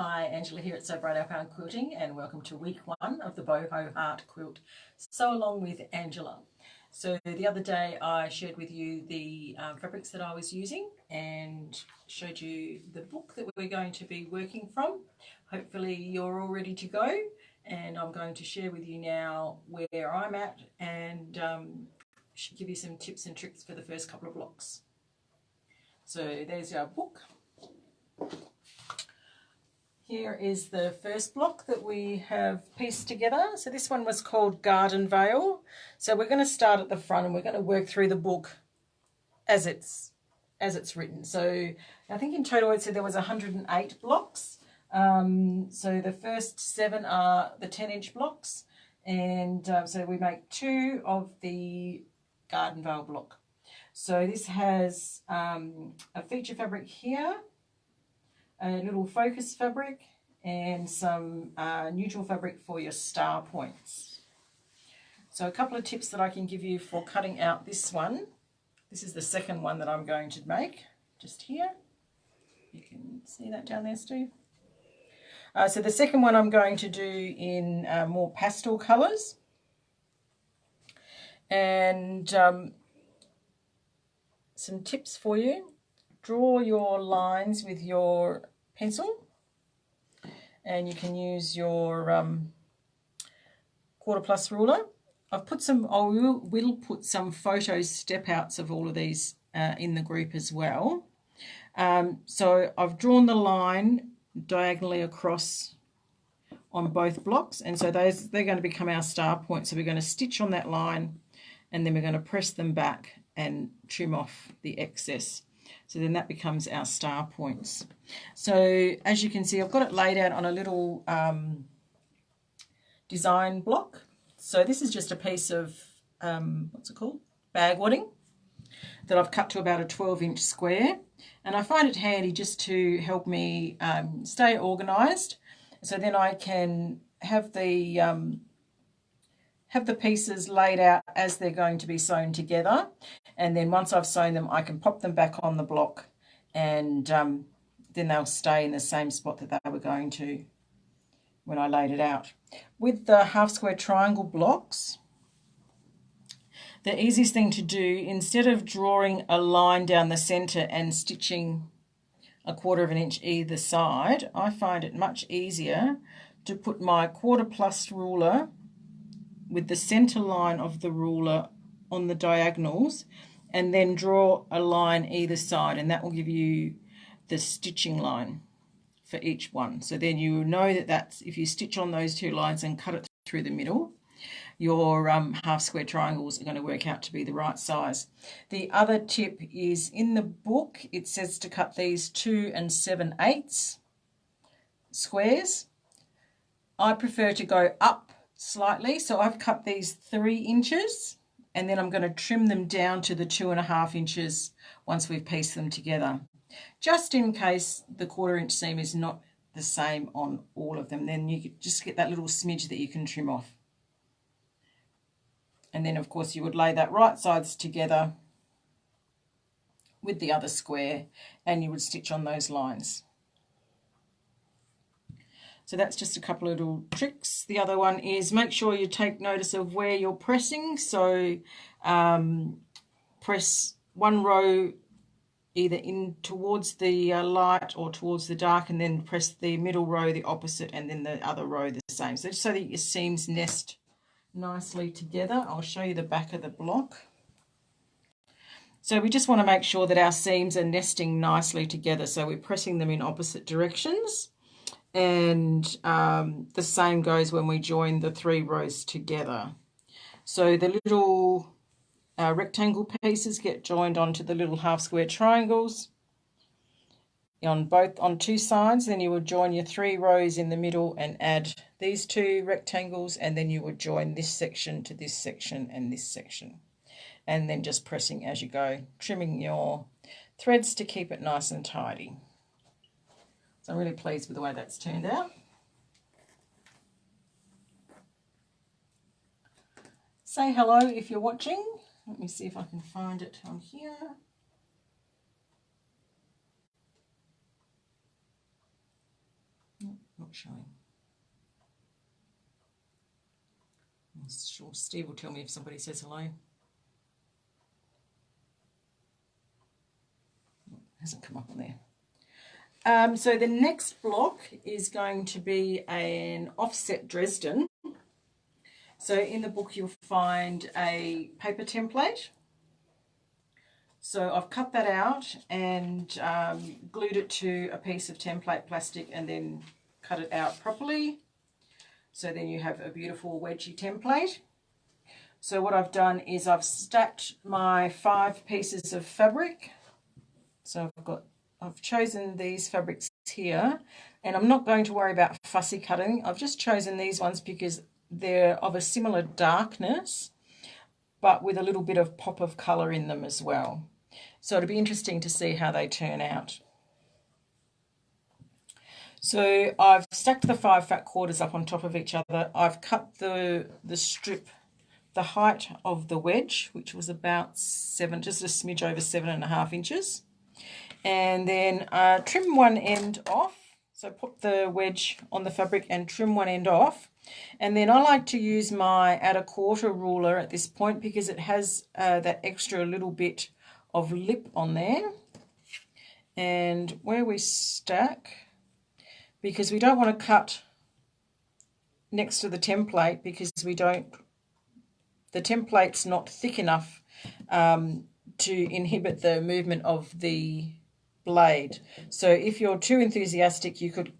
Hi, Angela here at Sew Bright Our Pound Quilting, and welcome to week 1 of the Boho Heart Quilt Sew Along with Angela. So the other day I shared with you the fabrics that I was using and showed you the book that we're going to be working from. Hopefully you're all ready to go, and I'm going to share with you now where I'm at and give you some tips and tricks for the first couple of blocks. So there's our book. Here is the first block that we have pieced together. So this one was called Garden Veil. So we're going to start at the front and we're going to work through the book as it's written. So I think in total it said there was 108 blocks. So the first 7 are the 10-inch blocks, and so we make 2 of the Garden Veil block. So this has a feature fabric here, a little focus fabric, and some neutral fabric for your star points. So a couple of tips that I can give you for cutting out this one. This is the second one that I'm going to make, just here. You can see that down there, Steve. So the second one I'm going to do in more pastel colours. And some tips for you. Draw your lines with your pencil, and you can use your 1/4+ ruler. I will put some photo step outs of all of these in the group as well. So I've drawn the line diagonally across on both blocks, and so they're going to become our star points. So we're going to stitch on that line, and then we're going to press them back and trim off the excess. So then that becomes our star points. So as you can see, I've got it laid out on a little design block. So this is just a piece of, what's it called? Bag wadding that I've cut to about a 12-inch square. And I find it handy just to help me stay organised. So then I can have the pieces laid out as they're going to be sewn together, and then once I've sewn them I can pop them back on the block, and then they'll stay in the same spot that they were going to when I laid it out. With the half square triangle blocks, the easiest thing to do, instead of drawing a line down the centre and stitching a 1/4 inch either side, I find it much easier to put my 1/4+ ruler with the centre line of the ruler on the diagonals, and then draw a line either side, and that will give you the stitching line for each one. So then you know that that's, if you stitch on those 2 lines and cut it through the middle, your half square triangles are going to work out to be the right size. The other tip is, in the book it says to cut these 2 7/8 squares. I prefer to go up slightly, so I've cut these 3 inches, and then I'm going to trim them down to the 2.5 inches once we've pieced them together, just in case the 1/4 inch seam is not the same on all of them. Then you could just get that little smidge that you can trim off, and then of course you would lay that right sides together with the other square, and you would stitch on those lines. So that's just a couple of little tricks. The other one is, make sure you take notice of where you're pressing. So press one row either in towards the light or towards the dark, and then press the middle row the opposite, and then the other row the same. So just so that your seams nest nicely together. I'll show you the back of the block. So we just want to make sure that our seams are nesting nicely together. So we're pressing them in opposite directions. And the same goes when we join the 3 rows together. So the little rectangle pieces get joined onto the little half square triangles on 2 sides. Then you would join your 3 rows in the middle and add these 2 rectangles, and then you would join this section to this section and this section, and then just pressing as you go, trimming your threads to keep it nice and tidy. So I'm really pleased with the way that's turned out. Say hello if you're watching. Let me see if I can find it on here. not showing. I'm sure Steve will tell me if somebody says hello. Hasn't come up on there. So the next block is going to be an offset Dresden. So in the book you'll find a paper template. So I've cut that out and glued it to a piece of template plastic and then cut it out properly. So then you have a beautiful wedgie template. So what I've done is I've stacked my 5 pieces of fabric. So I've chosen these fabrics here, and I'm not going to worry about fussy cutting. I've just chosen these ones because they're of a similar darkness, but with a little bit of pop of colour in them as well. So it'll be interesting to see how they turn out. So I've stacked the 5 fat quarters up on top of each other. I've cut the strip, the height of the wedge, which was about just a smidge over 7.5 inches. And then trim one end off. So put the wedge on the fabric and trim one end off. And then I like to use my add a quarter ruler at this point because it has that extra little bit of lip on there. And where we stack, because we don't want to cut next to the template because the template's not thick enough to inhibit the movement of the blade. So if you're too enthusiastic, you could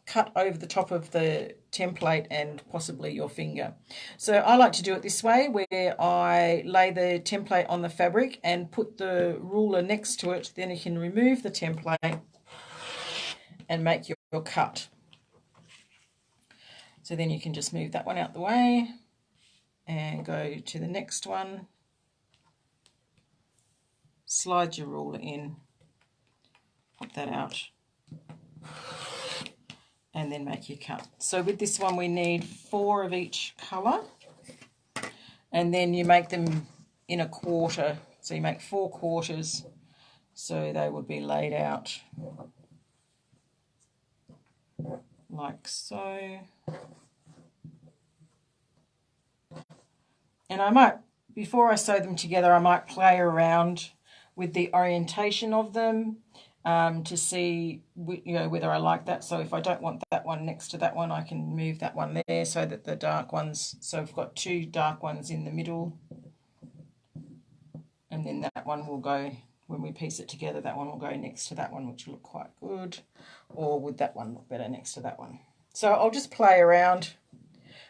cut over the top of the template and possibly your finger. So I like to do it this way, where I lay the template on the fabric and put the ruler next to it. Then you can remove the template and make your cut. So then you can just move that one out the way and go to the next one. Slide your ruler in, pop that out, and then make your cut. So with this one we need 4 of each colour, and then you make them in a quarter. So you make 4 quarters, so they would be laid out like so. And I might, before I sew them together, I might play around with the orientation of them to see whether I like that. So if I don't want that one next to that one, I can move that one there so that the dark ones, so I've got 2 dark ones in the middle, and then that one will go, when we piece it together, that one will go next to that one, which will look quite good. Or would that one look better next to that one? So I'll just play around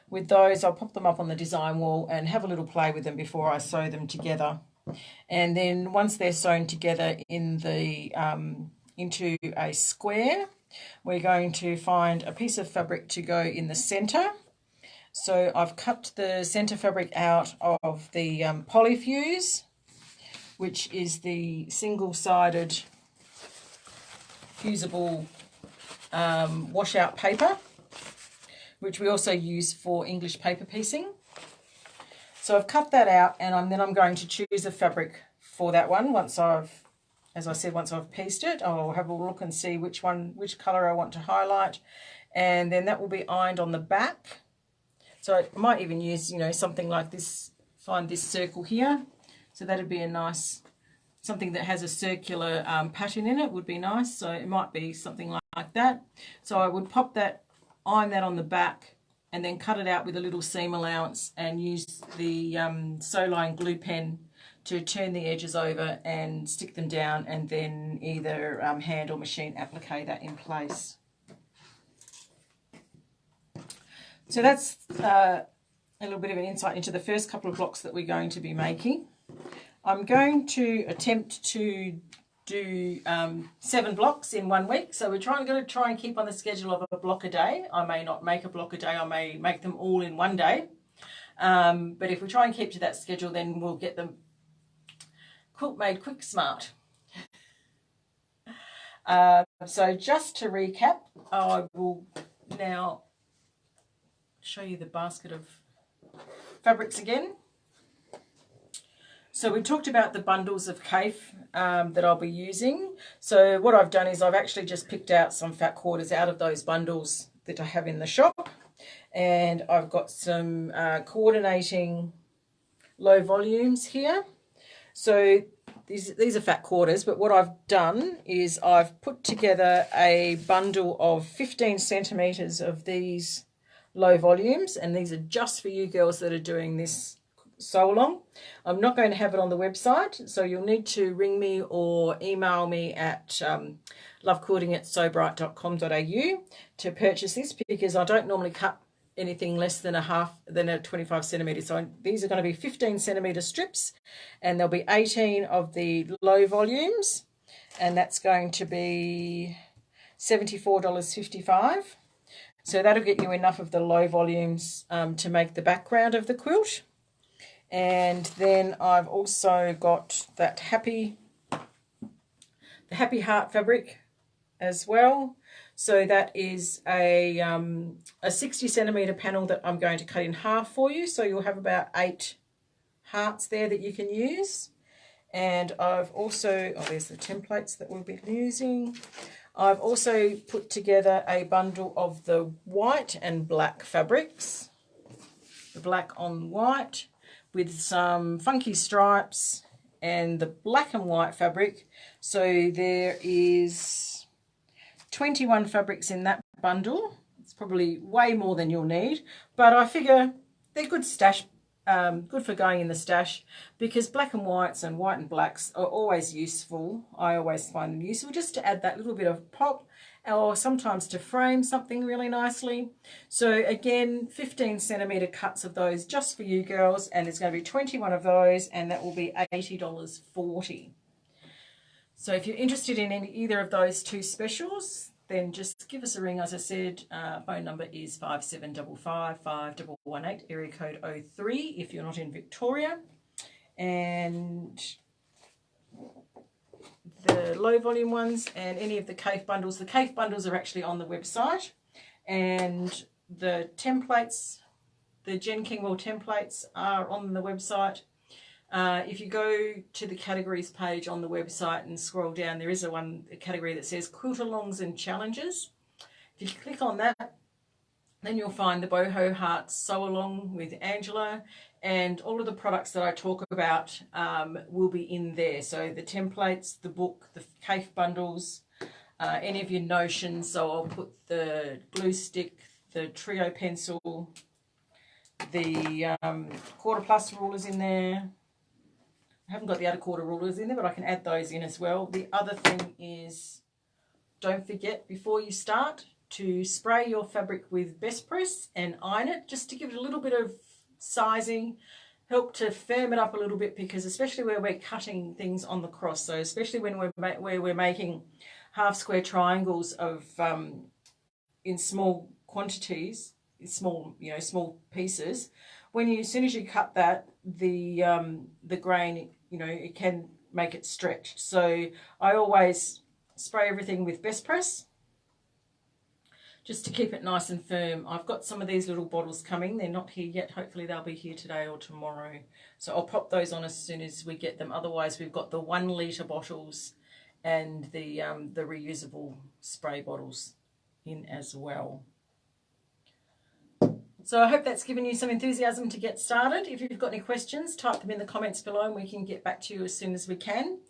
with those. I'll pop them up on the design wall and have a little play with them before I sew them together. And then once they're sewn together in the into a square, we're going to find a piece of fabric to go in the centre. So I've cut the centre fabric out of the Polyfuse, which is the single-sided fusible washout paper, which we also use for English paper piecing. So I've cut that out, and then I'm going to choose a fabric for that one. Once I've pieced it, I'll have a look and see which colour I want to highlight, and then that will be ironed on the back. So I might even use, something like this, find this circle here. So that'd be a nice, something that has a circular pattern in it would be nice. So it might be something like that. So I would iron that on the back, and then cut it out with a little seam allowance and use the sew line glue pen to turn the edges over and stick them down, and then either hand or machine applique that in place. So that's a little bit of an insight into the first couple of blocks that we're going to be making. I'm going to attempt to do 7 blocks in 1 week. So we're going to try and keep on the schedule of a block a day. I may not make a block a day. I may make them all in 1 day. But if we try and keep to that schedule, then we'll get them quilt made quick smart. So just to recap, I will now show you the basket of fabrics again. So we talked about the bundles of CAFE that I'll be using. So what I've done is I've actually just picked out some fat quarters out of those bundles that I have in the shop. And I've got some coordinating low volumes here. So these are fat quarters, but what I've done is I've put together a bundle of 15 centimetres of these low volumes, and these are just for you girls that are doing this sew along. I'm not going to have it on the website, so you'll need to ring me or email me at lovequilting@sewbright.com.au to purchase this, because I don't normally cut anything less than a 25 centimetre. So these are going to be 15 centimetre strips, and there'll be 18 of the low volumes, and that's going to be $74.55. So that'll get you enough of the low volumes to make the background of the quilt. And then I've also got that Happy Heart fabric as well. So that is a 60 centimetre panel that I'm going to cut in half for you. So you'll have about 8 hearts there that you can use. And I've also, there's the templates that we'll be using. I've also put together a bundle of the white and black fabrics. The black on white with some funky stripes and the black and white fabric. So there is 21 fabrics in that bundle. It's probably way more than you'll need, but I figure they're good stash, good for going in the stash, because black and whites and white and blacks are always useful. I always find them useful just to add that little bit of pop, or sometimes to frame something really nicely. So again, 15 centimetre cuts of those just for you girls, and there's going to be 21 of those, and that will be $80.40. So if you're interested in either of those two specials, then just give us a ring. As I said, phone number is 5755 5118, area code 03 if you're not in Victoria. And the low volume ones and any of the cave bundles. The cave bundles are actually on the website, and the templates, the Jen Kingwell templates, are on the website. If you go to the categories page on the website and scroll down, there is a category that says Quilt-alongs and Challenges. If you click on that, then you'll find the Boho Heart Sew Along with Angela, and all of the products that I talk about will be in there. So the templates, the book, the cave bundles, any of your notions. So I'll put the glue stick, the trio pencil, the quarter plus rulers in there. I haven't got the other quarter rulers in there, but I can add those in as well. The other thing is, don't forget before you start to spray your fabric with Best Press and iron it, just to give it a little bit of sizing, help to firm it up a little bit, because especially where we're cutting things on the cross, so especially when we're making half square triangles of in small quantities, small pieces, as soon as you cut that, the grain, it can make it stretch. So I always spray everything with Best Press just to keep it nice and firm. I've got some of these little bottles coming. They're not here yet. Hopefully they'll be here today or tomorrow. So I'll pop those on as soon as we get them. Otherwise, we've got the 1 litre bottles and the reusable spray bottles in as well. So I hope that's given you some enthusiasm to get started. If you've got any questions, type them in the comments below and we can get back to you as soon as we can.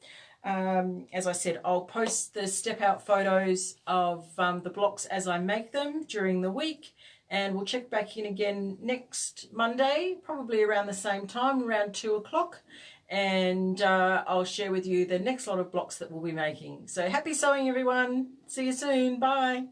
As I said, I'll post the step out photos of the blocks as I make them during the week, and we'll check back in again next Monday, probably around the same time, around 2 o'clock, and I'll share with you the next lot of blocks that we'll be making. So happy sewing, everyone. See you soon. Bye.